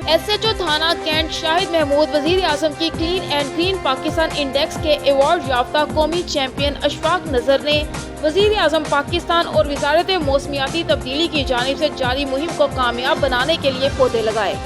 SHO थाना cantt Shahid Mahmood वजीर आजम की clean and green Pakistan index के अवार्ड याफ्ता कौमी चैंपियन अशफाक नजर ने वजीर आजम पाकिस्तान और वजारत मौसमियाती तब्दीली की जानिब से जारी मुहिम को कामयाब बनाने के लिए पौधे लगाए।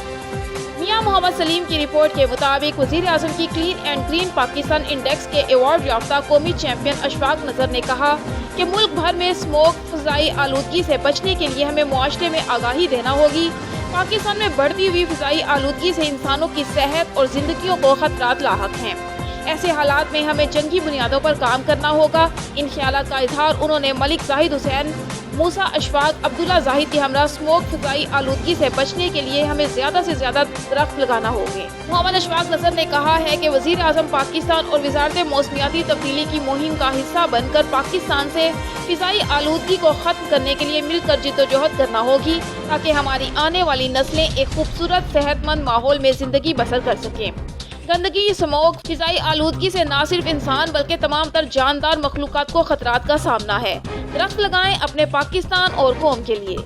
मियां मोहम्मद सलीम की रिपोर्ट के मुताबिक वजीर आजम की clean and green Pakistan index के अवार्ड याफ्ता कौमी चैंपियन अशफाक नजर ने कहा कि मुल्क भर में स्मोक फ़िज़ाई आलूदगी से बचने के लिए हमें मुआशरे में आगाही देना होगी। पाकिस्तान में बढ़ती हुई फ़िज़ाई आलूदगी से इंसानों की सेहत और जिंदगियों को खतरात लाहक हैं। ऐसे हालात में हमें जंगी बुनियादों पर काम करना होगा। इन ख्यालात का इजहार उन्होंने मलिक जाहिद हुसैन, मूसा अशफाक, अब्दुल्ला जाहिद के हमरा स्मोक फ़िज़ाई आलूदगी से बचने के लिए हमें ज़्यादा से ज़्यादा दरख्त लगाना होंगे। मोहम्मद अशफाक नज़र ने कहा है कि वज़ीर आज़म पाकिस्तान और वज़ारत मौसमियाती तब्दीली की मुहिम का हिस्सा बनकर पाकिस्तान से फ़िज़ाई आलूदगी को ख़त्म करने के लिए मिलकर जिद्दोजहद करना होगी, ताकि हमारी आने वाली नस्लें एक खूबसूरत सेहतमंद माहौल में ज़िंदगी बसर कर सकें। गंदगी, स्मोक, फ़िज़ाई आलूदगी से न सिर्फ इंसान बल्कि तमाम तर जानदार मखलूक़ात को खतरात का सामना है। दरख्त लगाएं अपने पाकिस्तान और कौम के लिए।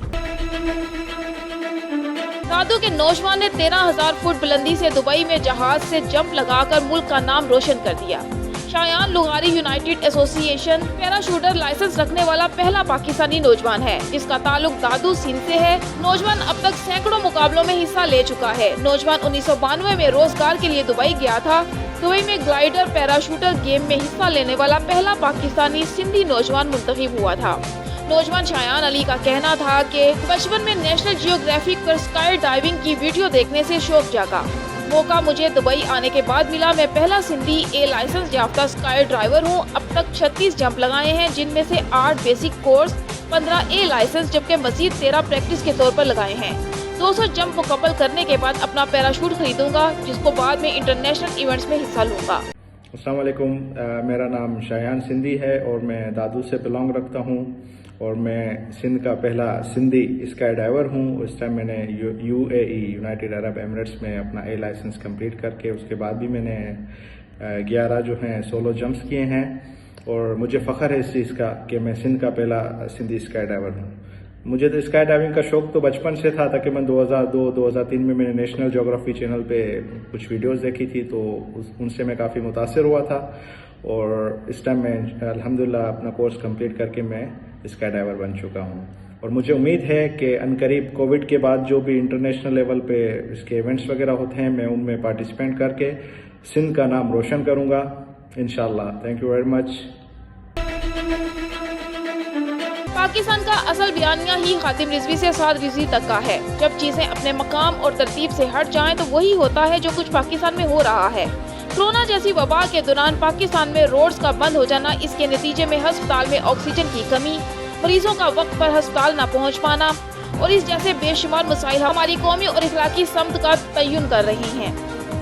दादू के नौजवान ने 13,000 फुट बुलंदी से दुबई में जहाज से जंप लगाकर मुल्क का नाम रोशन कर दिया। शायान लुगारी यूनाइटेड एसोसिएशन पैराशूटर लाइसेंस रखने वाला पहला पाकिस्तानी नौजवान है, जिसका ताल्लुक दादू सिंध से है। नौजवान अब तक सैकड़ों मुकाबलों में हिस्सा ले चुका है। नौजवान 1992 में रोजगार के लिए दुबई गया था। दुबई में ग्लाइडर पैराशूटर गेम में हिस्सा लेने वाला पहला पाकिस्तानी सिंधी नौजवान मुंतखब हुआ था। नौजवान शायान अली का कहना था कि बचपन में नेशनल जियोग्राफिक पर स्काई डाइविंग की वीडियो देखने से शौक जागा। मौका मुझे दुबई आने के बाद मिला। मैं पहला सिंधी ए लाइसेंस याफ्ता स्काई ड्राइवर हूँ। अब तक 36 जंप लगाए हैं, जिनमें से 8 बेसिक कोर्स, 15 ए लाइसेंस जबकि मजीद 13 प्रैक्टिस के तौर पर लगाए हैं। 200 जंप मुकम्मल करने के बाद अपना पैराशूट खरीदूंगा, जिसको बाद में इंटरनेशनल इवेंट्स में हिस्सा लूंगा। अस्सलाम वालेकुम, मेरा नाम शायान सिंधी है और मैं दादू से बिलोंग रखता हूँ और मैं सिंध का पहला सिंधी स्काई डाइवर हूँ। उस टाइम मैंने UAE यूनाइटेड अरब एमिरेट्स में अपना ए लाइसेंस कंप्लीट करके उसके बाद भी मैंने 11 जो हैं सोलो जंप्स किए हैं और मुझे फ़ख्र है इस चीज़ का कि मैं सिंध का पहला सिंधी स्काई डाइवर हूँ। मुझे तो स्काई डाइविंग का शौक तो बचपन से था। तकरीबन 2002-2003 में मैंने नेशनल ज्योग्राफी चैनल पे कुछ वीडियोस देखी थी, तो उनसे मैं काफ़ी मुतासिर हुआ था और इस टाइम मैं अल्हम्दुलिल्लाह अपना कोर्स कंप्लीट करके मैं स्काई डाइवर बन चुका हूँ। और मुझे उम्मीद है कि अनकरीब कोविड के बाद जो भी इंटरनेशनल लेवल पे इसके इवेंट्स वगैरह होते हैं, मैं उनमें पार्टिसिपेट करके सिंध का नाम रोशन करूँगा इंशाल्लाह। Thank you very much. Pakistan का असल बयानिया ही खातिम रिजवी से साद रिजवी तक का है। जब चीजें अपने मकाम और तरतीब से हट जाएं तो वही होता है जो कुछ पाकिस्तान में हो रहा है। कोरोना जैसी वबा के दौरान पाकिस्तान में रोड्स का बंद हो जाना, इसके नतीजे में अस्पताल में ऑक्सीजन की कमी, मरीजों का वक्त पर अस्पताल न पहुँच पाना और इस जैसे बेशुमार मसाइल हमारी कौमी और इखलाकी समत का तयन कर रही हैं।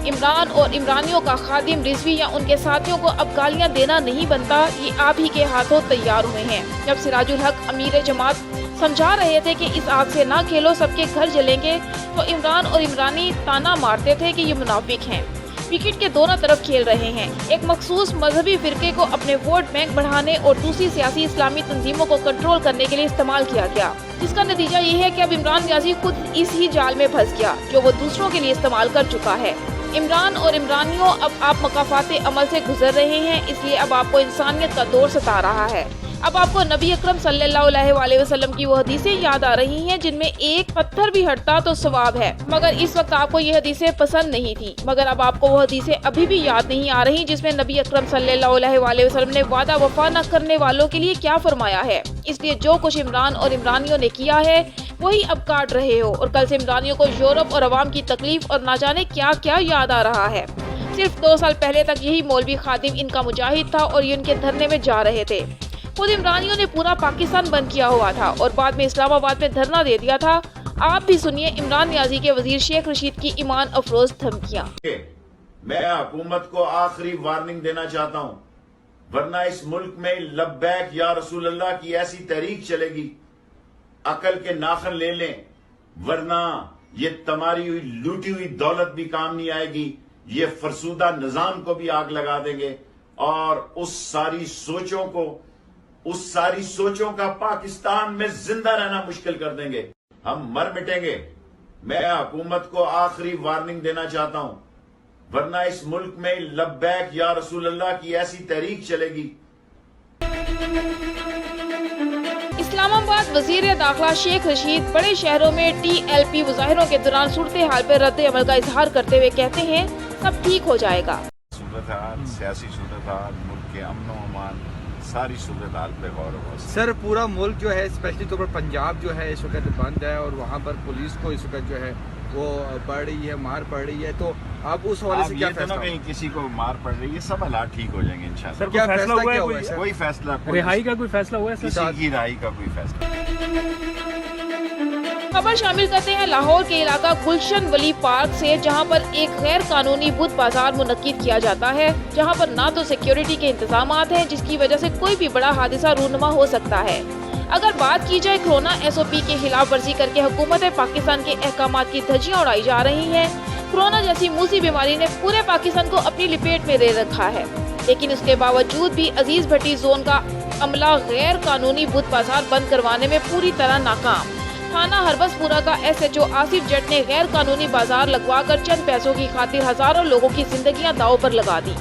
इमरान और इमरानियों का खादिम रिजवी या उनके साथियों को अब गालियां देना नहीं बनता, ये आप ही के हाथों तैयार हुए हैं। जब सिराजुल हक अमीर जमात समझा रहे थे कि इस आग से ना खेलो, सबके घर जलेंगे, तो इमरान और इमरानी ताना मारते थे कि ये मुनाफिक हैं। विकेट के दोनों तरफ खेल रहे हैं। एक मखसूस मजहबी फिरके को अपने वोट बैंक बढ़ाने और दूसरी सियासी इस्लामी तंजीमों को कंट्रोल करने के लिए इस्तेमाल किया गया, जिसका नतीजा ये है कि अब इमरान न्याजी खुद इस ही जाल में फंस गया जो वो दूसरों के लिए इस्तेमाल कर चुका है। इमरान और इमरानियों, अब आप मकाफाते अमल से गुजर रहे हैं, इसलिए अब आपको इंसानियत का दौर सता रहा है। अब आपको नबी अकरम सल्लल्लाहु अलैहि वसल्लम की वो हदीसें याद आ रही हैं जिनमें एक पत्थर भी हटता तो सवाब है, मगर इस वक्त आपको ये हदीसें पसंद नहीं थी। मगर अब आपको वो हदीसें अभी भी याद नहीं आ रही जिसमें नबी अकरम सल्लल्लाहु अलैहि वसल्लम ने वादा वफा न करने वालों के लिए क्या फरमाया है। इसलिए जो कुछ इमरान और इमरानियों ने किया है वही अब काट रहे हो और कल से इमरानियों को यूरोप और अवाम की तकलीफ और ना जाने क्या क्या याद आ रहा है। सिर्फ 2 साल पहले तक यही मौलवी खादिम इनका मुजाहिद था और ये इनके धरने में जा रहे थे। खुद इमरानियों ने पूरा पाकिस्तान बंद किया हुआ था और बाद में इस्लामाबाद में धरना दे दिया था। आप भी सुनिए इमरान न्याजी के वजीर शेख रशीद की ईमान अफरोज धमकियां। मैं हुकूमत को आखिरी वार्निंग देना चाहता हूं, वरना इस मुल्क में लब्बैक या रसूल अल्लाह की ऐसी तहरीक चलेगी, अकल के नाखन ले लें, वरना ये तमारी हुई लूटी हुई दौलत भी काम नहीं आएगी। ये फरसूदा निजाम को भी आग लगा देंगे और उस सारी सोचों का पाकिस्तान में जिंदा रहना मुश्किल कर देंगे। हम मर मिटेंगे मैं हुकूमत को आखिरी वार्निंग देना चाहता हूं, वरना इस मुल्क में लब्बैक या रसूल अल्लाह की ऐसी तहरीक चलेगी। इस्लामाबाद वजीर दाखिला शेख रशीद बड़े शहरों में TLP मुजाहिरों के दौरान सूरत हाल पर रद्द अमल का इजहार करते हुए कहते हैं सब ठीक हो जाएगा। सूरत हाल, सियासी सूरत हाल, मुल्क के अमन अमान, सारी सूरत हाल पे गौर हो। सर पूरा मुल्क जो है स्पेशली तौर पर पंजाब जो है इस वक्त बंद है और वहाँ पर पुलिस को इस वक्त जो है वो बढ़ रही है, मार पड़ रही है, तो आप उस हवाले से क्या फैसला? कहीं किसी को मार पड़ रही है, सब हालात ठीक हो जाएंगे इंशाल्लाह। सर क्या फैसला क्या हुआ है सर? कोई फैसला, रिहाई का कोई फैसला हुआ है सर? किसी की रिहाई का कोई फैसला। खबर शामिल करते हैं लाहौर के इलाका गुलशन वली पार्क से, जहां पर एक गैर कानूनी बुत बाजार मुनक्किद किया जाता है, जहां पर ना तो सिक्योरिटी के इंतजाम हैं, जिसकी वजह से कोई भी बड़ा हादसा रूनुमा हो सकता है। अगर बात की जाए कोरोना SOP की खिलाफ वर्जी करके हुकूमत पाकिस्तान के अहकामात की धज्जियां उड़ाई जा रही हैं। कोरोना जैसी मूसी बीमारी ने पूरे पाकिस्तान को अपनी लपेट में ले रखा है, लेकिन उसके बावजूद भी अजीज भट्टी जोन का अमला गैर कानूनी बुत बाजार बंद करवाने में पूरी तरह नाकाम। थाना हरबसपुरा का SHO आसिफ जट ने गैर कानूनी बाजार लगवाकर चंद पैसों की खातिर हजारों लोगों की जिंदगियां दांव पर लगा दी।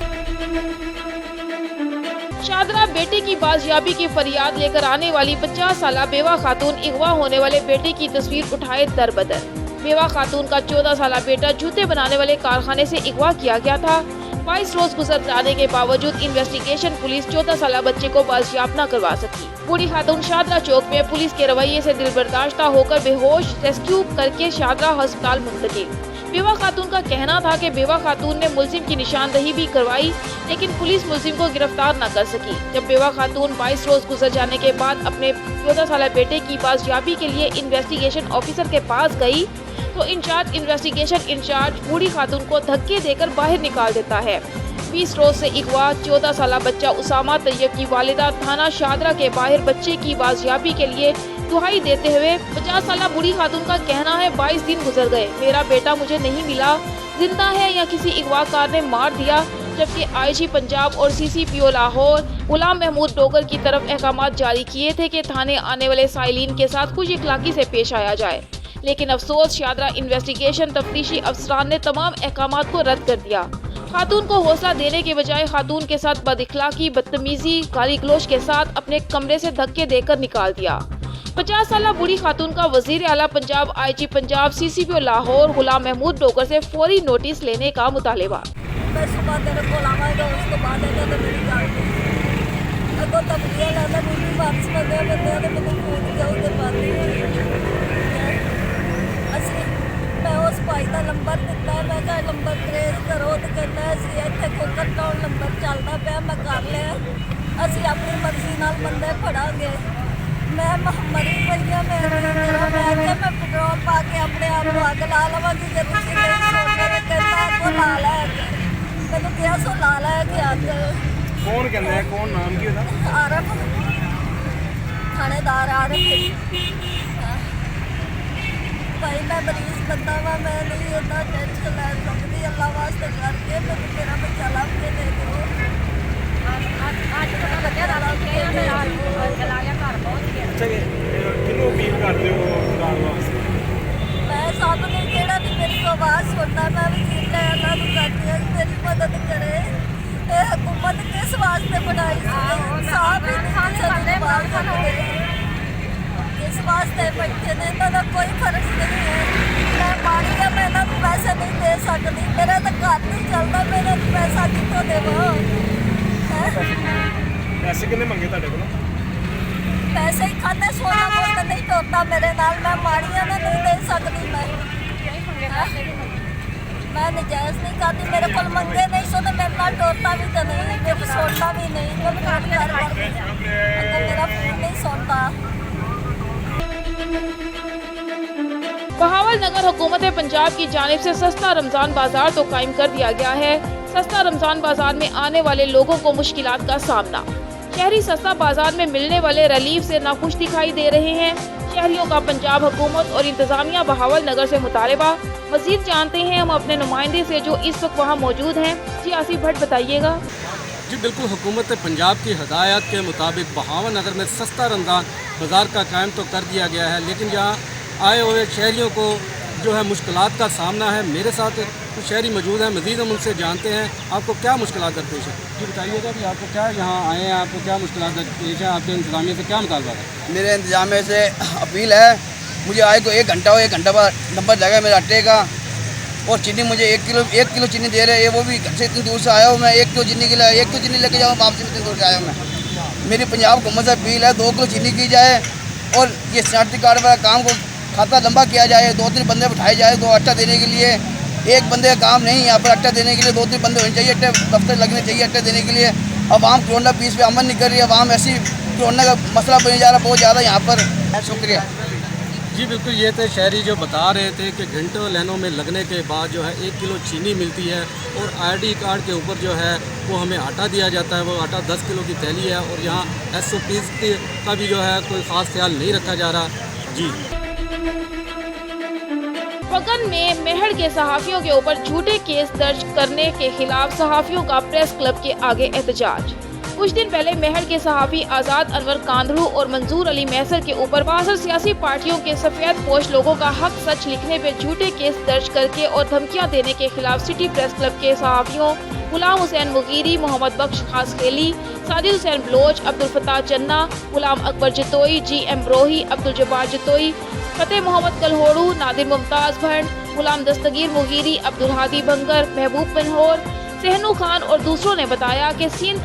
शादरा बेटे की बाजियाबी की फरियाद लेकर आने वाली 50 साला बेवा खातून अगवा होने वाले बेटे की तस्वीर उठाए दरबदर। बेवा खातून का 14 साला बेटा जूते बनाने वाले कारखाने से अगवा किया गया था। 22 रोज गुजर जाने के बावजूद इन्वेस्टिगेशन पुलिस 14 साला बच्चे को बाजियाब न करवा सकी। बूढ़ी खातून शादरा चौक में पुलिस के रवैये से दिलबर्दाश्ता होकर बेहोश रेस्क्यू करके शादरा अस्पताल मुंतकिल। बेवा खातून का कहना था कि बेवा खातून ने मुलजिम की निशानदही भी करवाई, लेकिन पुलिस मुलजिम को गिरफ्तार न कर सकी। जब बेवा खातून 22 रोज गुजर जाने के बाद अपने 14 साला बेटे की बाजियाबी के लिए इन्वेस्टिगेशन ऑफिसर के पास गई, तो इंचार्ज इन्वेस्टिगेशन इंचार्ज बूढ़ी खातून को धक्के देकर बाहर निकाल देता है। 20 रोज से अगवा 14 साला बच्चा उसामा तैयब की वालिदा थाना शादरा के बाहर बच्चे की बाजियाबी के लिए दुहाई देते हुए 50 साला बूढ़ी खातून का कहना है 22 दिन गुजर गए, मेरा बेटा मुझे नहीं मिला, जिंदा है या किसी अगवाकार ने मार दिया। जबकि IG पंजाब और CCPO लाहौर गुलाम महमूद डोगर की तरफ अहकामात जारी किए थे कि थाने आने वाले साइलिन के साथ खुश इखलाकी से पेश आया जाए, लेकिन अफसोस शादरा इन्वेस्टिगेशन तफ्तीशी अफसरान ने तमाम अहकामात को रद्द कर दिया। खातून को हौसला देने के बजाय खातून के साथ बदइखलाकी, बदतमीजी, गाली गलौज के साथ अपने कमरे से धक्के देकर निकाल दिया। 50 साला बूढ़ी खातून का वजीर आला पंजाब, IG पंजाब, CCPO लाहौर गुलाम महमूद डोगर से फौरी नोटिस लेने का मुतालिबा। मैं सुबह तेरे को लावांगा, उसको बाद है तो मेरी गाड़ी अगो तबलिया लाना बीबी वापस में गए बंदे ने मैंने फोन किया उधर बात असली मैं उस भाई का नंबर दिता है, मैं कहा नंबर ट्रेस करो तो कहना असली इतने कोकर टाउन नंबर चलता पाया, मैं कर लिया। असली अपनी मर्जी नाल बंदे फड़ांगे। मैं महामारी पई मैं पेट्रोल पा के अपने आप को अग ला लवांगी जब कहता ला लै मैंने क्या सो ला लै के अग। कौन कहना है, कौन नाम की होता? आरफ थानेदार आरफ भाई मैं मरीज बंदा वा, मैं नहीं इतना टेंशन लै सकती, अल्लाह वास्ते करके मैंने मेरा बच्चा लब के दे दो। किन्हों अपील करते हो सरकार वास्ते? मैं सब ने जेड़ा भी मेरी आवाज़ सुनता मैं वकील ने अल्लाह को करती हूँ मेरी मदद करे। ये हुकूमत किस वास्ते बनाई साहब किस वास्ते बच्चे ने इन्होंने कोई फर्क नहीं है। मैं माड़ी है, मैं इन्होंने पैसे नहीं दे सकती, मेरा तो घर नहीं चलता, मेरा पैसा कितों देवां? पैसे कितने मंगे ਤੁਹਾਡੇ ਕੋਲ? पैसे ही खाते सोना मोटा नहीं टोता मेरे नाल, मैं माड़ियां ना नहीं दे सकती। मैं नजायज नहीं करती, मेरे को मंगे नहीं सो मेरे नाल टोता भी तो नहीं, मेरी सोना भी नहीं, मेरा फोन नहीं सोता। बहावल नगर हुकूमत पंजाब की जानिब से सस्ता रमजान बाजार तो कायम कर दिया गया है। सस्ता रमजान बाजार में आने वाले लोगों को मुश्किलात का सामना। शहरी सस्ता बाजार में मिलने वाले रिलीफ से नाखुश दिखाई दे रहे हैं। शहरियों का पंजाब हुकूमत और इंतजामिया बहावल नगर से मुतालबा। मजीद जानते हैं हम अपने नुमाइंदे से जो इस वक्त वहाँ मौजूद हैं। जी आसिफ भट्ट बताइएगा। जी बिल्कुल, हुकूमत पंजाब की हदायत के मुताबिक बहावल नगर में सस्ता रमज़ान बाज़ार का कायम तो कर दिया गया है, लेकिन यहाँ आए हुए शहरियों को जो है मुश्किलात का सामना है। मेरे साथ कुछ शहरी मौजूद हैं, मज़ीद हम उनसे जानते हैं आपको क्या मुश्किलात दरपेश है। जी बताइएगा कि आपको क्या यहाँ आए हैं, आपको क्या मुश्किलात दरपेश है, आपके इंतज़ामिया से क्या मुतालबा है? मेरे इंतजामिया से अपील है, मुझे आए को 1 घंटा हो, 1 घंटा बाद नंबर लगा मेरा आटे का, और चीनी मुझे 1 किलो चीनी दे रहे हैं। वो भी घर से इतनी दूर से आया हूँ मैं, 1 किलो चीनी के लिए 1 किलो चीनी लेके जाऊँ, वापसी में इतनी दूर से आया हूँ मैं। मेरी पंजाब हुकूमत से अपील है 2 किलो चीनी की जाए, और ये शनाख्ती कार्ड वाला काम को खाता लंबा किया जाए, 2-3 बंदे बिठाए जाए तो आटा देने के लिए। एक बंदे का काम नहीं, यहाँ पर आटा देने के लिए 2-3 बंदे होने चाहिए, आटे दफ्तर लगने चाहिए आटे देने के लिए। अवाम कोरोना पीस पे अमल नहीं कर रही है, अवाम ऐसी कोरोना का मसला बन जा रहा है बहुत ज़्यादा यहाँ पर। शुक्रिया। जी बिल्कुल, ये थे शहरी जो बता रहे थे कि घंटों लाइनों में लगने के बाद जो है 1 किलो चीनी मिलती है, और ID कार्ड के ऊपर जो है वो हमें आटा दिया जाता है। वो आटा 10 किलो की थैली है, और यहाँ SOPs का भी जो है कोई ख़ास ख्याल नहीं रखा जा रहा। जी फगन में मेहर के सहाफ़ियों के ऊपर झूठे केस दर्ज करने के खिलाफ सहाफ़ियों का प्रेस क्लब के आगे एहतजाज। कुछ दिन पहले मेहर के सहाफ़ी आज़ाद अनवर कांदरू और मंजूर अली मैसर के ऊपर 62 सियासी पार्टियों के सफेद पोश लोगों का हक सच लिखने पे झूठे केस दर्ज करके और धमकियां देने के खिलाफ सिटी प्रेस क्लब के सहाफ़ियों गुलाम हुसैन मुगीरी, मोहम्मद बख्श खासखेली, साजिद हुसैन बलोच, अब्दुल फताह चन्ना, गुलाम अकबर जतोई, GM ब्रोही, अब्दुल जब्बार जतोई, फतेह मोहम्मद कलहोड़ू, नादिर मुमताज़ भंड, गुलाम दस्तगीर मुगीरी, अब्दुल हादी बंगर, महबूब बनहोर, सहनू खान और दूसरों ने बताया कि सिंध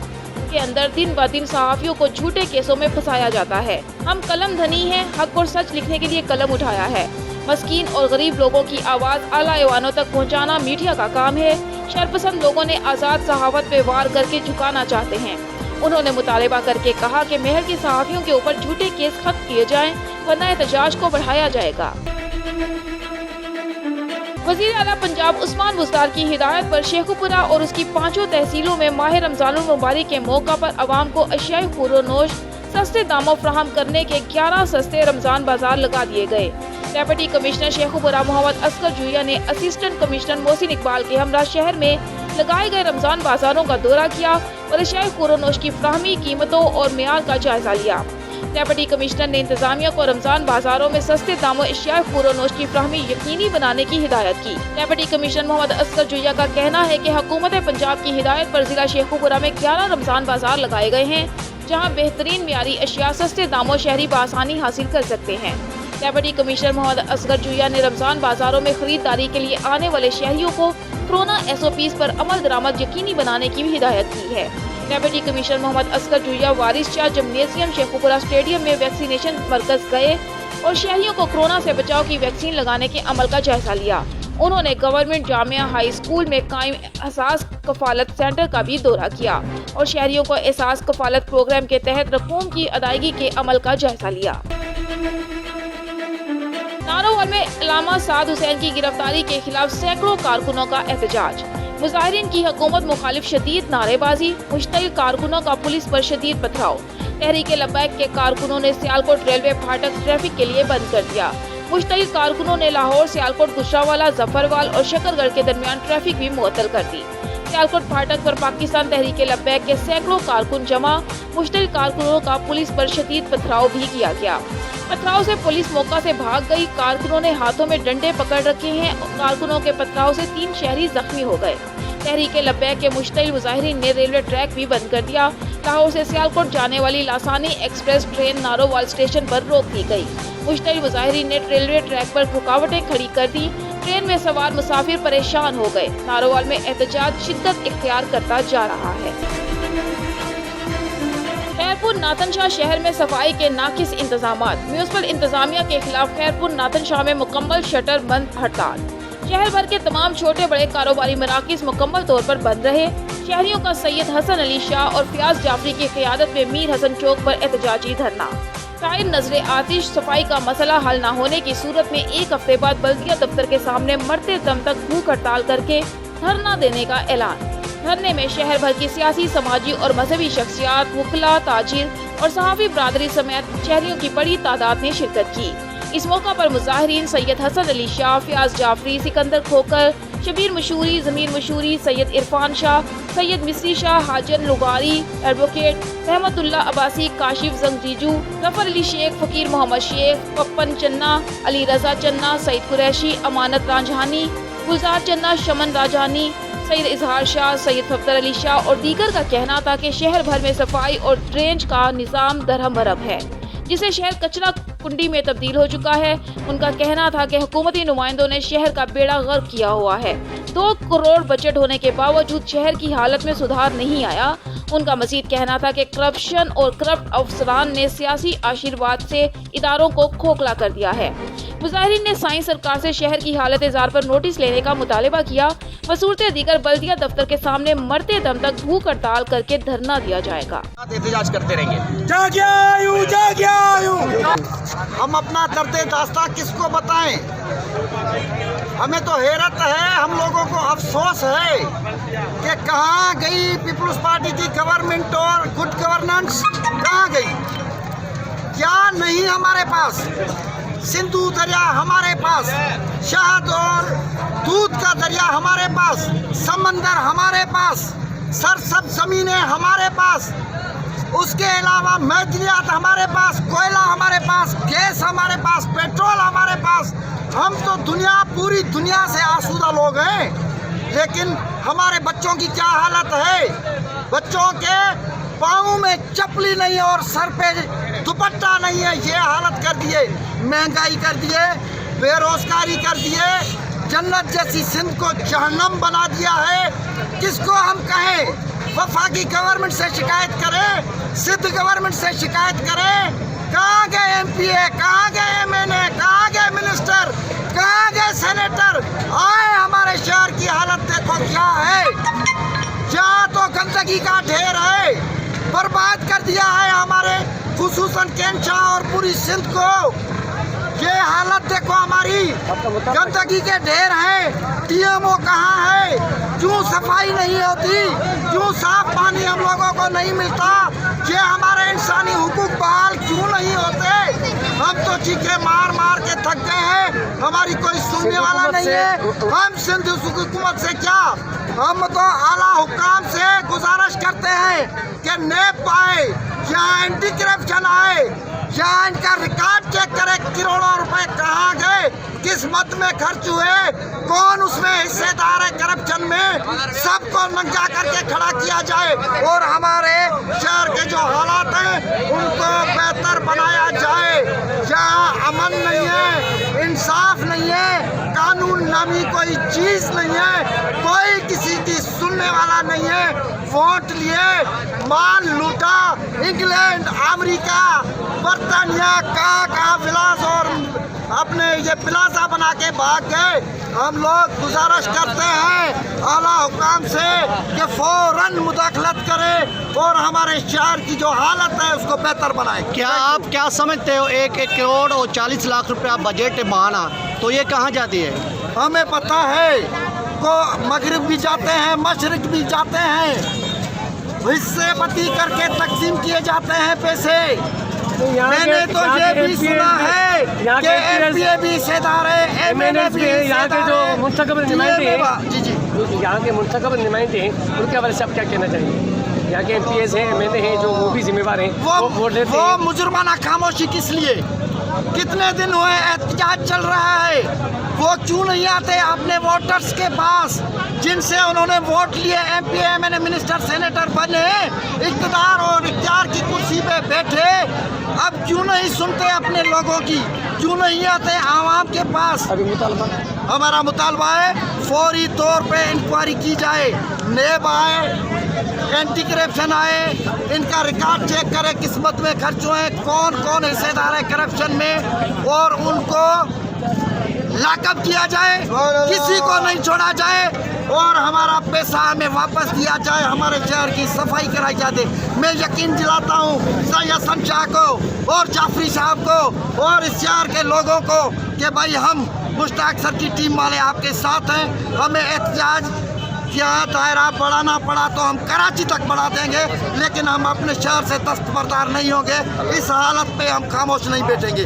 के अंदर दिन ब दिन सहाफ़ियों को झूठे केसों में फंसाया जाता है। हम कलम धनी हैं, हक और सच लिखने के लिए कलम उठाया है। मस्कीन और गरीब लोगों की आवाज़ आला ऐवानों तक पहुंचाना मीडिया का काम है। शरपसंद लोगों ने आज़ाद सहावत पे वार करके झुकाना चाहते हैं। उन्होंने मुतालबा करके कहा कि मेहर के सहाफ़ियों के ऊपर झूठे केस खत्म किए जाएं, वरना एहतजाज को बढ़ाया जाएगा। वज़ीर आला पंजाब उस्मान बुज़दार की हिदायत पर शेखुपुरा और उसकी 5 तहसीलों में माह रमज़ानुल मुबारक के मौका पर आवाम को अशियाई खुरोनोश सस्ते दामों फराहम करने के 11 सस्ते रमज़ान बाजार लगा दिए गए। डेप्यूटी कमिश्नर शेखुपुरा मोहम्मद असगर जुइया ने असिस्टेंट कमिश्नर मोहसिन इकबाल के हमरा शहर में लगाए गए रमज़ान बाजारों का दौरा किया और अशियाई खुरोनोश की फराहमी, कीमतों और मेयार का जायजा लिया। डेप्यूटी कमिश्नर ने इंतजामिया को रमजान बाजारों में सस्ते दामों एशिया खुरोनोश की फराहमी यकीनी बनाने की हिदायत की। डेप्यूटी कमिश्नर मोहम्मद असगर जुइया का कहना है कि हुकूमत पंजाब की हिदायत पर जिला शेखुपुरा में 11 रमजान बाजार लगाए गए हैं, जहां बेहतरीन मियारी अशिया सस्ते दामों शहरी बआसानी हासिल कर सकते हैं। डेप्यूटी कमिश्नर मोहम्मद असगर जुइया ने रमजान बाजारों में खरीदारी के लिए आने वाले शहरियों को कोरोना SOPs पर अमल दरामद यकीनी बनाने की भी हिदायत की है। डेप्यूटी कमिश्नर मोहम्मद असगर जुइया वारिस शाह जिम्नेजियम शेखुपुरा स्टेडियम में वैक्सीनेशन मरकज गए और शहरियों को कोरोना से बचाव की वैक्सीन लगाने के अमल का जायजा लिया। उन्होंने गवर्नमेंट जामिया हाई स्कूल में कायम एहसास कफालत सेंटर का भी दौरा किया और शहरियों को एहसास कफालत प्रोग्राम के तहत रकूम की अदायगी के अमल का जायजा लिया। नारोवाल में अल्लामा साद हुसैन की गिरफ्तारी के खिलाफ सैकड़ों कारकुनों का एहतजाज। मुजाहिरीन की हुकूमत मुखालिफ शदीद नारेबाजी, मुश्तइल कारकुनों का पुलिस पर शदीद पथराव। तहरीक लब्बैक के कारकुनों ने सियालकोट रेलवे फाटक ट्रैफिक के लिए बंद कर दिया। मुश्तइल कारकुनों ने लाहौर, सियालकोट, गुजरावाला, जफरवाल और शकरगढ़ के दरमियान ट्रैफिक भी मुअत्तल कर दी। सियालकोट फाटक पर पाकिस्तान तहरीक लब्बैक के सैकड़ों कारकुन जमा। मुश्तइल कारकुनों का पुलिस पर शदीद पथराव भी किया गया। पथराव से पुलिस मौका से भाग गई। कारकुनों ने हाथों में डंडे पकड़ रखे हैं। कारकुनों के पथराव से 3 शहरी जख्मी हो गए। तहरीक लब्बैक के मुश्तइल मुजाहिरीन ने रेलवे ट्रैक भी बंद कर दिया। लाहौर से सियालकोट जाने वाली लासानी एक्सप्रेस ट्रेन नारोवाल स्टेशन पर रोक दी गई। मुश्तइल मुजाहिरीन ने रेलवे ट्रैक पर रुकावटें खड़ी कर दी। ट्रेन में सवार मुसाफिर परेशान हो गए। नारोवाल में एहतजाज शिद्दत इख्तियार करता जा रहा है। खैरपुर नातनशाह शहर में सफाई के नाकिस इंतजामात। म्यूनिसिपल इंतजामिया के खिलाफ खैरपुर नातनशाह में मुकम्मल शटर बंद हड़ताल। शहर भर के तमाम छोटे बड़े कारोबारी मराकिज मुकम्मल तौर पर बंद रहे। शहरियों का सैयद हसन अली शाह और फयाज जाफरी की क़ियादत में मीर हसन चौक पर एहतजाजी धरना। शायर नजरे आतिश, सफाई का मसला हल न होने की सूरत में 1 हफ्ते बाद बल्दिया दफ्तर के सामने मरते दम तक भूख हड़ताल करके धरना देने का ऐलान। धरने में शहर भर की सियासी, समाजी और मजहबी शख्सियात, वकला, ताजिर और सहाफ़ी बरादरी समेत शहरियों की बड़ी तादाद ने शिरकत की। इस मौका पर मुजाहिरीन सैयद हसन अली शाह, फयाज जाफरी, सिकंदर खोकर, शबीर मशहूरी, ज़मीर मशहूरी, सैयद इरफान शाह, सैयद मिस्री शाह, हाजन लुगारी, एडवोकेट रहमतुल्लाह अब्बासी, काशिफ जंगजीजू, जफर अली शेख, फ़कीर मोहम्मद शेख, पप्पन चन्ना, अली रज़ा चन्ना, सईद कुरैशी, अमानत राजहानी, गुलजार चन्ना, शमन राजहानी, सैयद इजहार शाह, सैयद फफ्तर अली शाह और दीगर का कहना था कि शहर भर में सफाई और ड्रेनेज का निज़ाम दरहम भरम है, जिसे शहर कचरा कुंडी में तब्दील हो चुका है। उनका कहना था कि हुकूमती नुमाइंदों ने शहर का बेड़ा गर्क किया हुआ है। 2 करोड़ बजट होने के बावजूद शहर की हालत में सुधार नहीं आया। उनका मजीद कहना था कि करप्शन और करप्ट अफसरान ने सियासी आशीर्वाद से इदारों को खोखला कर दिया है। मुजाहिरीन ने साईं सरकार से शहर की हालत जार पर नोटिस लेने का मुतालबा किया। बसूरत दीगर बल्दिया दफ्तर के सामने मरते दम तक भूख हड़ताल करके धरना दिया जाएगा। एहतजाज करते रहेंगे। हम अपना दर्द दास्तां किसको बताएं? हमें तो हैरत है, हम लोगों को अफसोस है कि कहाँ गई पीपल्स पार्टी की गवर्नमेंट और गुड गवर्नेंस, कहाँ गई? क्या नहीं हमारे पास? सिंधु दरिया हमारे पास, शहद और दूध का दरिया हमारे पास, समंदर हमारे पास, सरसब्ज ज़मीनें हमारे पास, उसके अलावा मैदनियात हमारे पास, कोयला हमारे पास, गैस हमारे पास, पेट्रोल हमारे पास। हम तो पूरी दुनिया से आसूदा लोग हैं, लेकिन हमारे बच्चों की क्या हालत है? बच्चों के पाँव में चपली नहीं और सर पे दुपट्टा नहीं है, ये हालत कर दिए। महंगाई कर दिए, बेरोजगारी कर दिए, जन्नत जैसी सिंध को जहन्नम बना दिया है। किसको हम कहें? वफाकी गवर्नमेंट से शिकायत करें, सिद्ध गवर्नमेंट से शिकायत करें। कहाँ गए एमपीए, कहाँ गए एमएनए, कहाँ गए मिनिस्टर, कहाँ गए सेनेटर? आए, हमारे शहर की हालत देखो क्या है। जहाँ तो गंदगी का ढेर है, बर्बाद कर दिया है हमारे खुसूसन कैंचा और पूरी सिंध को। ये हालत देखो हमारी, गंदगी के ढेर हैं। टीएमओ कहाँ है? क्यों सफाई नहीं होती? क्यों साफ पानी हम लोगों को नहीं मिलता? ये हमारे इंसानी हुकूक बहाल क्यों नहीं होते? हम तो चीखे मार मार के थक गए हैं, हमारी कोई सुनने वाला नहीं है। हम सिंध हुकूमत से क्या, हम तो आला हुक्काम से गुजारिश करते हैं कि नेब आए, यहाँ एंटी करप्शन आए, यहाँ इनका रिकॉर्ड चेक करे, करोड़ों रुपए कहाँ गए, किस मद में खर्च हुए, कौन उसमें हिस्सेदार है करप्शन में, सबको नंगा करके खड़ा किया जाए और हमारे शहर के जो हालात हैं उनको बेहतर बनाया जाए। जहाँ अमन नहीं है, इंसाफ नहीं है, कानून नामी कोई चीज़ नहीं है, कोई किसी की सुनने वाला नहीं है। वोट लिए, माल लूटा, इंग्लैंड, अमेरिका, बर्तानिया, कहाँ विलास और अपने ये प्लाजा बना के भाग गए। हम लोग गुजारिश करते हैं आला हुकाम से कि फौरन मुदाखलत करें और हमारे शहर की जो हालत है उसको बेहतर बनाएं। क्या समझते हो, 1 करोड़ और 40 लाख रुपया बजट माना, तो ये कहाँ जाती है? हमें पता है को मगरिब भी जाते हैं, मशरिक भी जाते हैं, हिस्से बती करके तकसीम किए जाते हैं पैसे। मैंने तो ये भी सुना है कि एमपीए भी हिस्सेदार है, एमएनए भी हिस्सेदार है। जो मुंतखब नुमाइंदे हैं, जी, यहाँ के मुंतखब नुमाइंदे हैं, उनके हवाले से आप क्या कहना चाहिए? यहाँ के एमपीएस हैं, एमएनए हैं, जो वो भी जिम्मेवार हैं, वो वोट देते हैं। वो मुजुर्माना खामोशी किस लिए? कितने दिन हुए एहतजाज चल रहा है, वो क्यों नहीं आते अपने वोटर्स के पास जिनसे उन्होंने वोट लिए, एमपी एमएनए मिनिस्टर सेनेटर बने, इक़्तिदार और इख्तियार की कुर्सी पे बैठे? अब क्यों नहीं सुनते अपने लोगों की, क्यों नहीं आते आवाम के पास? हमारा मुतालबा है फौरी तौर पे इंक्वायरी की जाए, नेब आए, एंटी करप्शन आए, इनका रिकॉर्ड चेक करे, किस्मत में खर्च हुए, कौन कौन हिस्सेदार है करप्शन में, और उनको लाकअप किया जाए, किसी को नहीं छोड़ा जाए और हमारा पैसा हमें वापस दिया जाए, हमारे शहर की सफाई कराई जाए। मैं यकीन दिलाता हूँ सैयद हसन शाह को और जाफरी साहब को और इस शहर के लोगों को कि भाई हम मुश्ताक सर की टीम वाले आपके साथ हैं। हमें एहतजाज क्या दायरा बढ़ाना पड़ा तो हम कराची तक बढ़ा देंगे, लेकिन हम अपने शहर से दस्तबरदार नहीं होंगे। इस हालत पे हम खामोश नहीं बैठेंगे।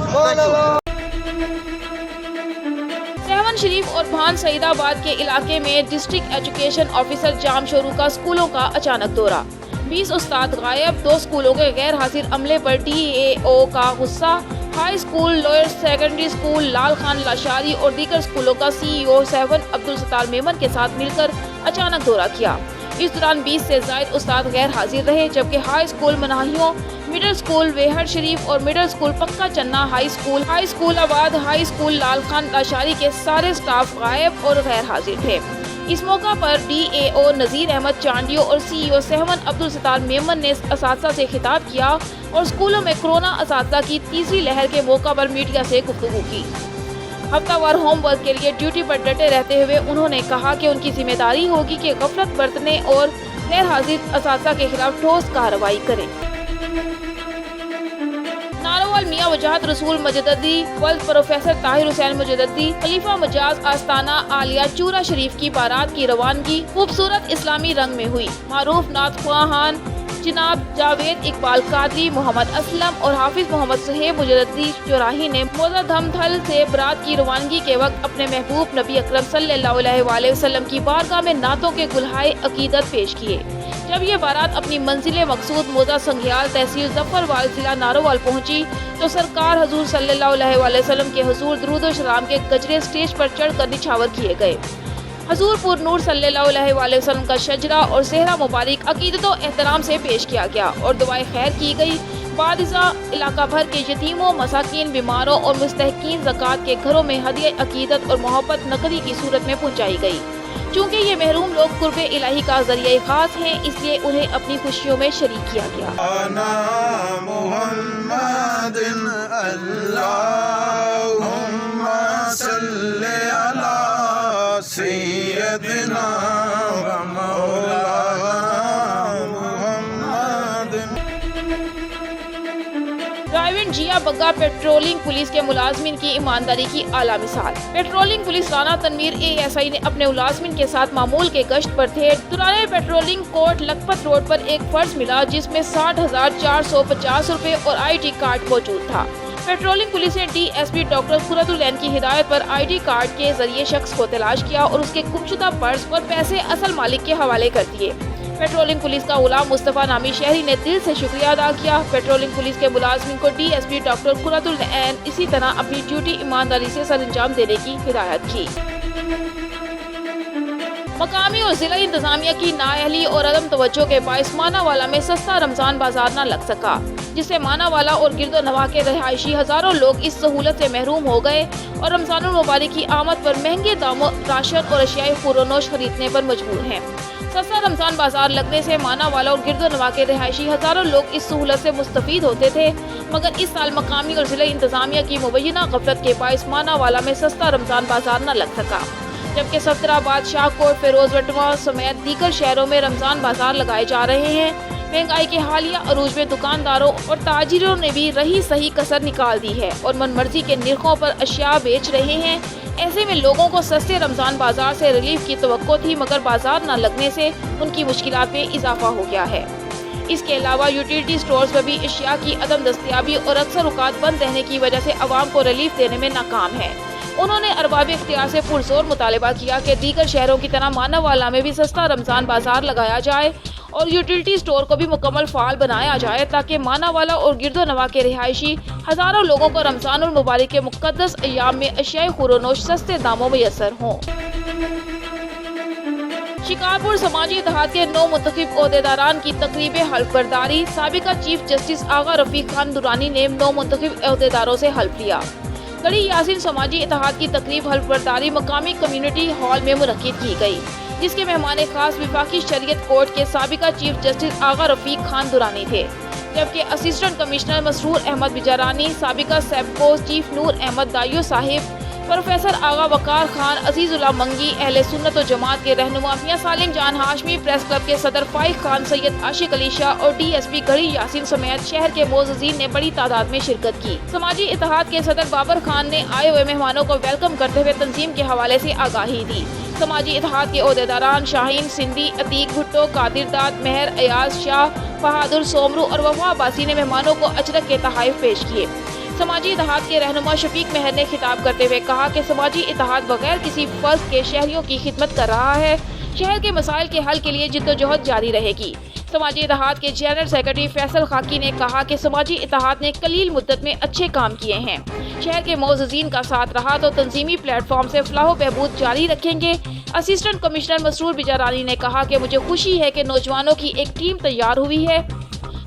शरीफ और भान सईदाबाद के इलाके में डिस्ट्रिक्ट एजुकेशन ऑफिसर जाम शुरू का स्कूलों का अचानक दौरा। 20 उस्ताद गायब, 2 स्कूलों के गैर हाजिर अमले पर DAO का गुस्सा। High school, lower secondary school Lal Khan Lashari और दीगर स्कूलों का CEO 7 अब्दुल सत्तार मेमन के साथ मिलकर अचानक दौरा किया। इस दौरान 20 से ज्यादा उस्ताद गैर हाजिर रहे, जबकि हाई स्कूल मनाहियों, मिडिल स्कूल वेहर शरीफ और middle school Pakka Channa, high school Abad, high school Lal Khan Lashari के सारे स्टाफ गायब और गैर हाजिर थे। इस मौका पर DAO नज़ीर अहमद चांडियो और CEO 7 अब्दुल सत्तार मेमन ने असातिज़ा से खिताब किया और स्कूलों में कोरोना असातिज़ा की तीसरी लहर के मौका पर मीडिया से गुफ्तगू की। हफ्तावार होमवर्क के लिए ड्यूटी पर डटे रहते हुए उन्होंने कहा कि उनकी जिम्मेदारी होगी कि गफलत बरतने और गैर हाजिर असातिज़ा के खिलाफ ठोस कार्रवाई करें। नारोवाल मियां वजाहत रसूल मुजद्दी, वल्द प्रोफेसर ताहिर हुसैन मुजद्दी, खलीफा मजाज आस्ताना आलिया चूरा शरीफ की बारात की रवानगी खूबसूरत इस्लामी रंग में हुई। मारूफ नात ख्वाहान जनाब जावेद इकबाल कादरी, मोहम्मद असलम और हाफिज मोहम्मद सुहेब मुजद्दी चौराही ने मोज़ाधम थल से बारात की रवानगी के वक्त अपने महबूब नबी अकरम सल्लल्लाहु अलैहि वसल्लम की बारगाह में नातों के गुलहाए अकीदत पेश किए। जब ये बारात अपनी मंजिल मकसूद मोजा संघियाल तहसील जफरवाल जिला नारोवाल पहुंची तो सरकार हजूर सल्लल्लाहु अलैहि वसल्लम के हुजूर दुरूद व सलाम के गजरे स्टेज पर चढ़कर निछावर किए गए। हजूरपुर नूर सल्लल्लाहु अलैहि वसल्लम का शजरा और सेहरा मुबारक अकीदत व एहतराम से पेश किया गया और दुआएं खैर की गई। बादिज़ा इलाका भर के यतीमों, मसाकीन, बीमारों और मुस्तहकीन ज़कात के घरों में हदिया अकीदत और मोहब्बत नकदी की सूरत में पहुँचाई गई। चूँकि ये महरूम लोग कुर्बे इलाही का ज़रिया खास हैं, इसलिए उन्हें अपनी खुशियों में शरीक किया गया। Driving Zia Bagga patrolling police के मुलाजमिन की ईमानदारी की आला मिसाल। Patrolling police Rana Tanveer ASI ने अपने मुलाजमिन के साथ मामूल के गश्त पर थे। दुराने पेट्रोलिंग कोर्ट लखपत रोड पर एक पर्स मिला जिसमें 60,450 रुपए और ID कार्ड मौजूद था। पेट्रोलिंग पुलिस ने DSP डॉक्टर कुरतुलैन की हिदायत पर ID कार्ड के जरिए शख्स को तलाश किया और उसके गुमशुदा पर्स और पैसे असल मालिक के हवाले कर दिए। पेट्रोलिंग पुलिस का गुलाम मुस्तफ़ा नामी शहरी ने दिल से शुक्रिया अदा किया। पेट्रोलिंग पुलिस के मुलाजमिन को DSP डॉक्टर कुरतुलैन इसी तरह अपनी ड्यूटी ईमानदारी से सरअंजाम देने की हिदायत की। मकामी और जिला इंतजामिया की नाअहली और अदम तवज्जो के बाइस मानावाला में सस्ता रमजान बाजार न लग सका, जिससे मानावाला और गिरदो नवाह के रहायशी हजारों लोग इस सहूलत से महरूम हो गए और रमजानुल मुबारक की आमद पर महंगे दामों राशन और अशियाई खुरोनोश खरीदने पर मजबूर हैं। सस्ता रमजान बाजार लगने से मानावाला और गिरदो नवाह के रहायशी हजारों लोग इस सहूलत से मुस्तफीद होते थे, मगर इस साल मकामी और जिला इंतजामिया की मुबैना गफलत के बाइस मानावाला में सस्ता रमजान बाजार न लग सका, जबकि सफदराबाद, शाहकोट, फिरोज वटवा समेत दीगर शहरों में रमजान बाजार लगाए जा रहे हैं। महंगाई के हालिया अरूज में दुकानदारों और ताजिरों ने भी रही सही कसर निकाल दी है और मनमर्जी के निर्खों पर अशिया बेच रहे हैं। ऐसे में लोगों को सस्ते रमजान बाजार से रिलीफ की तवक्को थी, मगर बाजार न लगने से उनकी मुश्किलात में इजाफा हो गया है। इसके अलावा यूटिलिटी स्टोर्स पर भी अशिया की अदम दस्तयाबी और अक्सर औकात बंद रहने की वजह से आवाम को रिलीफ देने में नाकाम है। उन्होंने अरबाब इख्तियार से पुरजोर मुतालबा किया कि दीगर शहरों की तरह मानावाला में भी सस्ता रमजान बाजार लगाया जाए और यूटिलिटी स्टोर को भी मुकम्मल फाल बनाया जाए, ताकि मानावाला और गिरदो नवाह के रिहायशी हजारों लोगों को रमजानुल मुबारक के मुक़द्दस अय्याम में अशियाई खुरोनोश सस्ते दामों में मैसर हों। शिकारपुर समाजी इत्तेहाद के 9 मुंतखब ओहदेदारान की तकरीब हल्फ बर्दारी। साबिका चीफ जस्टिस आगा रफीक खान दुरानी ने 9 मुंतखब ओहदेदारों से हल्फ लिया। गड़ी यासीन समाजी इत्तेहाद की तकरीब हल्फ बर्दारी मकामी कम्युनिटी हॉल में मुनक्किद की गई, जिसके मेहमान खास वफाकी शरीयत कोर्ट के साबिका चीफ जस्टिस आगा रफीक खान दुरानी थे, जबकि असिस्टेंट कमिश्नर मसरूर अहमद बिजारानी, साबिका सेबको चीफ नूर अहमद दाइयो साहिब, प्रोफेसर आगा वकार खान, अजीजुल्लाह मंगी, अहले सुन्नत व जमात के रहनुमा मियां सालिम जान हाशमी, प्रेस क्लब के सदर फाइक खान, सैयद आशिक अली शाह और DSP गढ़ी यासीन समेत शहर के मोअज़्ज़ीन ने बड़ी तादाद में शिरकत की। समाजी इत्तेहाद के सदर बाबर खान ने आए हुए मेहमानों को वेलकम करते हुए तंजीम के हवाले से आगाही दी। समाजी इत्तेहाद के ओहदेदारान शाहीन सिंधी, अतीक भुट्टो, कादिर दाद, मेहर अयाज शाह, बहादुर सोमरू और वफा अब्बासी ने मेहमानों को अजरक के तहाइफ पेश किए। समाजी इत्तेहाद के रहनुमा शफीक मेहर ने खिताब करते हुए कहा कि समाजी इत्तेहाद बगैर किसी फर्क के शहरियों की खिदमत कर रहा है। शहर के मसाइल के हल के लिए जिद्दोजहद जारी रहेगी। समाजी इत्तेहाद के जनरल सेक्रेटरी फैसल खाकी ने कहा कि समाजी इत्तेहाद ने कलील मुद्दत में अच्छे काम किए हैं। शहर के मोअज़्ज़ीन का साथ रहा तो तंजीमी प्लेटफॉर्म से फलाह बहबूद जारी रखेंगे। असिस्टेंट कमिश्नर मसरूर बिजारानी ने कहा कि मुझे खुशी है कि नौजवानों की एक टीम तैयार हुई है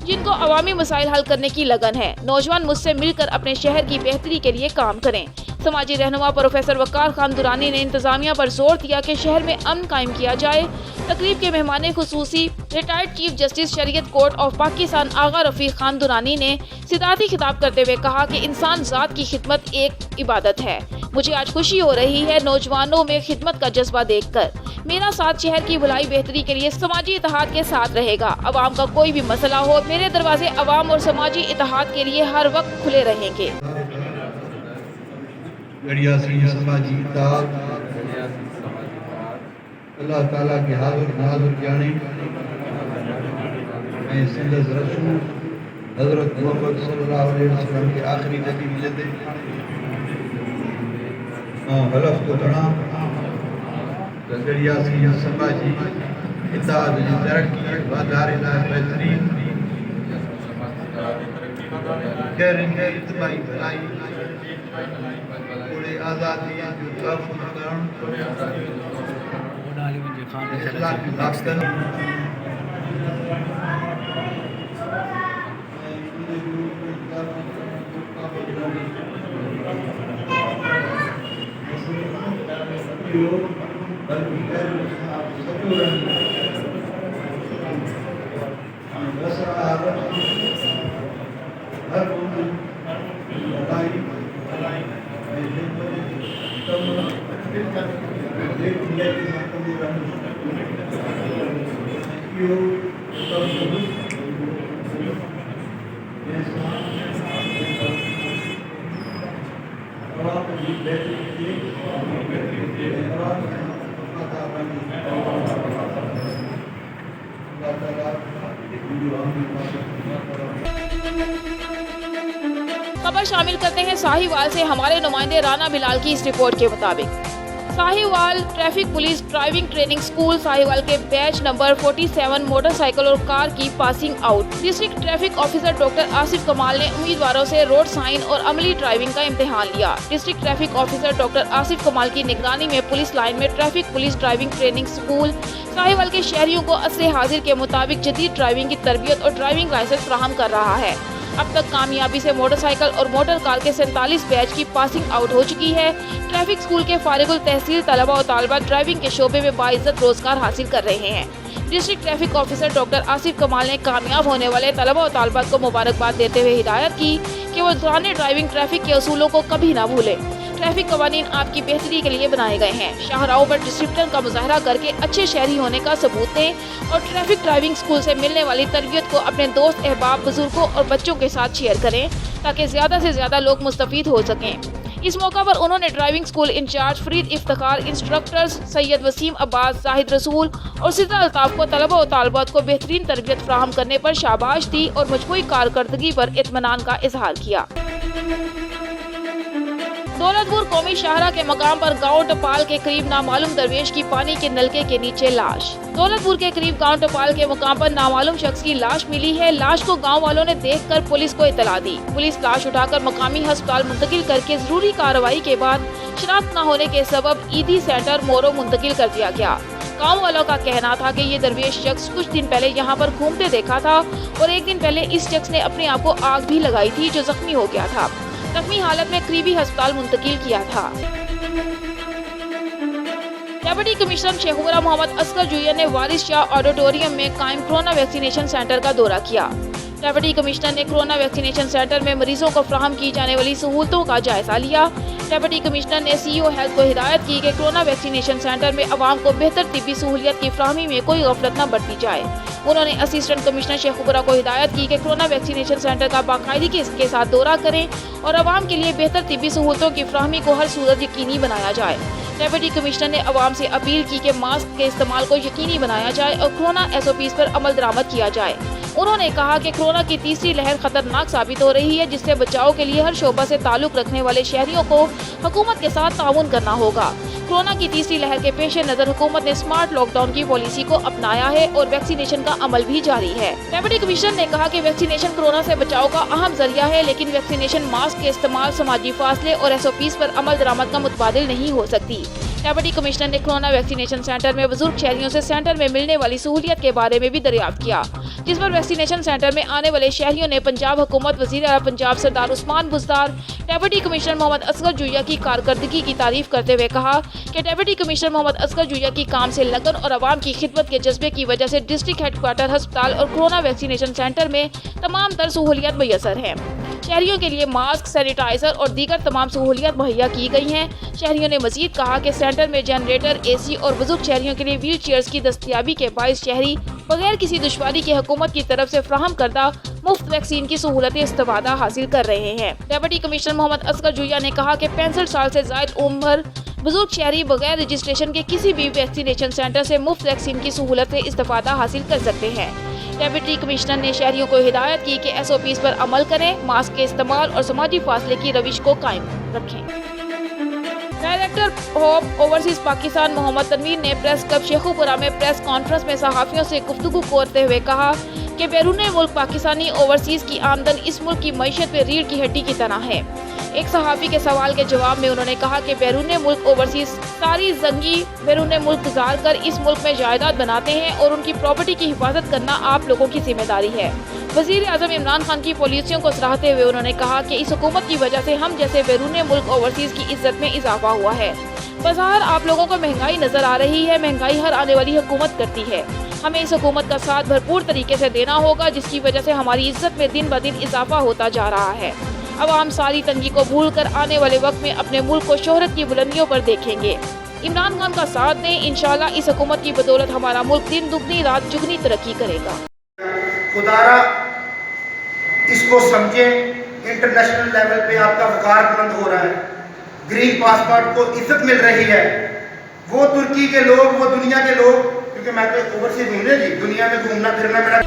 जिनको अवामी मसाइल हल करने की लगन है। नौजवान मुझसे मिलकर अपने शहर की बेहतरी के लिए काम करें। समाजी रहनुमा प्रोफेसर वकार खान दुरानी ने इंतजामिया पर जोर दिया कि शहर में अमन कायम किया जाए। तकरीब के मेहमान खुसूसी रिटायर्ड चीफ जस्टिस शरीयत कोर्ट ऑफ पाकिस्तान आगा रफीक खान दुरानी ने सिदाती खिताब करते हुए कहा कि इंसान ज़ात की खिदमत एक इबादत है। मुझे आज खुशी हो रही है नौजवानों में खिदमत का जज्बा देखकर। मेरा साथ शहर की भलाई बेहतरी के लिए समाजी इत्तेहाद के साथ रहेगा। अवाम का कोई भी मसला हो, मेरे दरवाजे अवाम और समाजी इत्तेहाद के लिए हर वक्त खुले रहेंगे। समाजी इत्तेहाद अल्लाह ताला के हाज़िर नाज़िर जाने मैं सिंध रसूल हज़रत मोहम्मद सल्लल्लाहु अलैहि वसल्लम के आखिरी नबी मिलते हलफ को तना गड़िया समाजी इत्तेहाद जी तरक्की वाधारे लाइ बहितरीन शहरनि खे इज्तिमाही भलाई पूरे आज़ादी जो तहफ़्फ़ुज़ करणु इस्लामी रास्तनि खबर शामिल करते हैं साहिवाल से। हमारे नुमाइंदे राना बिलाल की इस रिपोर्ट के मुताबिक Sahiwal traffic police driving training school Sahiwal के बैच नंबर 47 मोटरसाइकिल और कार की passing out. District traffic officer doctor Asif कमाल ने उम्मीदवारों से रोड साइन और अमली ड्राइविंग का इम्तिहान लिया। District traffic officer doctor Asif कमाल की निगरानी में पुलिस लाइन में traffic police driving training school Sahiwal के शहरियों को असरे हाजिर के मुताबिक जदीद ड्राइविंग की तरबियत और ड्राइविंग लाइसेंस फराहम कर रहा है। अब तक कामयाबी से मोटरसाइकिल और मोटर कार के 47 बैच की पासिंग आउट हो चुकी है। ट्रैफिक स्कूल के फारिगुल तहसील तलबा और तालिबात ड्राइविंग के शोबे में बाइज्जत रोजगार हासिल कर रहे हैं। District traffic officer doctor Asif कमाल ने कामयाब होने वाले तलबा और तालिबात को मुबारकबाद देते हुए हिदायत की कि वो दौरान ड्राइविंग ट्रैफिक के असूलों को कभी ना भूलें। ट्रैफिक कवानीन आपकी बेहतरी के लिए बनाए गए हैं। शाहराहों पर डिसिप्लिन का मुजाहरा करके अच्छे शहरी होने का सबूत दें और ट्रैफिक ड्राइविंग स्कूल से मिलने वाली तरबियत को अपने दोस्त, अहबाब, बुजुर्गों और बच्चों के साथ शेयर करें ताकि ज़्यादा से ज़्यादा लोग मुस्तफीद हो सकें। इस मौका पर उन्होंने driving school incharge Farid Iftikhar, instructors Syed Waseem Abbas, Zahid Rasool और सिद्दा अल्ताफ को तलबा और तालिबात को बेहतरीन तरबियत फराहम करने पर शाबाश दी और मजमूई कारकर्दगी पर इत्मीनान का इजहार किया। दौलतपुर कौमी शाहरा के मकाम पर गांव टपाल के करीब नामालूम दरवेश की पानी के नलके के नीचे लाश। दौलतपुर के करीब गांव टपाल के मकाम पर नामालूम शख्स की लाश मिली है। लाश को गांव वालों ने देखकर पुलिस को इतला दी। पुलिस लाश उठाकर मकामी अस्पताल मुंतकिल करके जरूरी कार्रवाई के बाद शनाख्त न होने के सबब ईदी सेंटर मोरो मुंतकिल कर दिया गया। गाँव वालों का कहना था कि ये दरवेश शख्स कुछ दिन पहले यहाँ पर घूमते देखा था और एक दिन पहले इस शख्स ने अपने आप को आग भी लगाई थी जो जख्मी हो गया था। जख्मी हालत में करीबी अस्पताल मुंतकिल किया था। डेप्यूटी कमिश्नर शेखुपुरा मोहम्मद असगर जुय्यर ने वारिस शाह ऑडिटोरियम में कायम कोरोना वैक्सीनेशन सेंटर का दौरा किया। डेप्यूटी कमिश्नर ने कोरोना वैक्सीनेशन सेंटर में मरीजों को फराहम की जाने वाली सहूलतों का जायजा लिया। डेप्यूटी कमिश्नर ने सीईओ हेल्थ को हिदायत की कि कोरोना वैक्सीनेशन सेंटर में आवाम को बेहतर तिब्बी सहूलियत की फराहमी में कोई गफलत न बरती जाए। उन्होंने असिस्टेंट कमिश्नर शेखुपुरा को हिदायत की कि कोरोना वैक्सीनेशन सेंटर का बाकायदगी के साथ दौरा करें और आवाम के लिए बेहतर तिब्बी सहूलतों की फराहमी को हर सूरत यकीनी बनाया जाए। डेप्यूटी कमिश्नर ने आवाम से अपील की कि मास्क के इस्तेमाल को यकीनी बनाया जाए और कोरोना SOPs पर अमल दरामद किया जाए। उन्होंने कहा कि कोरोना की तीसरी लहर खतरनाक साबित हो रही है, जिससे बचाव के लिए हर शोबा से ताल्लुक रखने वाले शहरियों को हुकूमत के साथ ताउन करना होगा। कोरोना की तीसरी लहर के पेश नज़र हुकूमत ने स्मार्ट लॉकडाउन की पॉलिसी को अपनाया है और वैक्सीनेशन का अमल भी जारी है। डिप्टी कमिश्नर ने कहा कि वैक्सीनेशन कोरोना से बचाव का अहम जरिया है, लेकिन वैक्सीनेशन मास्क के इस्तेमाल, समाजी फासले और SOPs पर अमल दरामद का मुतबादिल नहीं हो सकती। डिप्टी कमिश्नर ने कोरोना वैक्सीनेशन सेंटर में बुजुर्ग शहरियों से सेंटर में मिलने वाली सहूलियत के बारे में भी दरियाफ्त किया, जिस पर वैक्सीनेशन सेंटर में आने वाले शहरियों ने पंजाब हुकूमत, वज़ीर आला पंजाब सरदार उस्मान बुज़दार, डिप्टी कमिश्नर मोहम्मद असगर जुइया की कारकर्दगी की तारीफ करते हुए कहा कि डिप्टी कमिश्नर मोहम्मद असगर जुइया की काम से लगन और आवाम की खिदमत के जज्बे की वजह से डिस्ट्रिक्ट हेडक्वार्टर अस्पताल और कोरोना वैक्सीनेशन सेंटर में तमाम तर सहूलियत मुयस्सर हैं। शहरियों के लिए मास्क, सैनिटाइजर और दीगर तमाम सहूलियत मुहैया की गई हैं। शहरियों ने मजीद कहा कि सेंटर में जनरेटर, AC और बुजुर्ग शहरियों के लिए व्हील चेयर्स की दस्तयाबी के बाइस शहरी बगैर किसी दुश्वारी के हुकूमत की तरफ से फ्राहम करदा मुफ्त वैक्सीन की सहूलतें इस्तेमाल हासिल कर रहे हैं। डिप्टी कमिश्नर मोहम्मद असगर जुइया ने कहा कि 65 साल से जायद उम्र बुजुर्ग शहरी बगैर रजिस्ट्रेशन के किसी भी वैक्सीनेशन सेंटर से मुफ्त वैक्सीन की सहूलत से इस्तेफादा हासिल कर सकते हैं। डिप्टी कमिश्नर ने शहरियों को हिदायत की कि SOPs पर अमल करें, मास्क के इस्तेमाल और समाजी फासले की रविश को कायम रखें। Director Hope Overseas Pakistan Mohammad Tanveer ने प्रेस क्लब शेखुपुरा में प्रेस कॉन्फ्रेंस में सहाफ़ियों से गुफ्तगू करते हुए कहा कि बैरून मुल्क पाकिस्तानी ओवरसीज की आमदन इस मुल्क की मईशत में रीढ़ की हड्डी की तरह है। एक सहाफ़ी के सवाल के जवाब में उन्होंने कहा कि बैरून मुल्क ओवरसीज सारी ज़िंदगी बैरून मुल्क गुजार कर इस मुल्क में जायदाद बनाते हैं और उनकी प्रॉपर्टी की हिफाजत करना आप लोगों की जिम्मेदारी है। वज़ीर आज़म इमरान खान की पॉलिसियों को सराहते हुए उन्होंने कहा कि इस हुकूमत की वजह से हम जैसे बैरून मुल्क ओवरसीज की इज्जत में इजाफा हुआ है। बज़ाहिर आप लोगों को महंगाई नजर आ रही है, महंगाई हर आने वाली हुकूमत करती है। हमें इस हुकूमत का साथ भरपूर तरीके से देना होगा, जिसकी वजह से हमारी इज्जत में दिन ब दिन इजाफा होता जा रहा है। अवाम सारी तंगी को भूल कर आने वाले वक्त में अपने मुल्क को शोहरत की बुलंदियों पर देखेंगे। इमरान खान का साथ दें, इंशाल्लाह इस हुकूमत की बदौलत हमारा मुल्क दिन दुगनी रात जुगनी तरक्की करेगा। खुदारा इसको समझें, इंटरनेशनल लेवल पे आपका वकार बुलंद हो रहा है, ग्रीन पासपोर्ट को इज्जत मिल रही है। वो तुर्की के लोग, वो दुनिया के लोग, क्योंकि मैं तो ओवरसीज हूँ जी, दुनिया में घूमना फिरना मेरा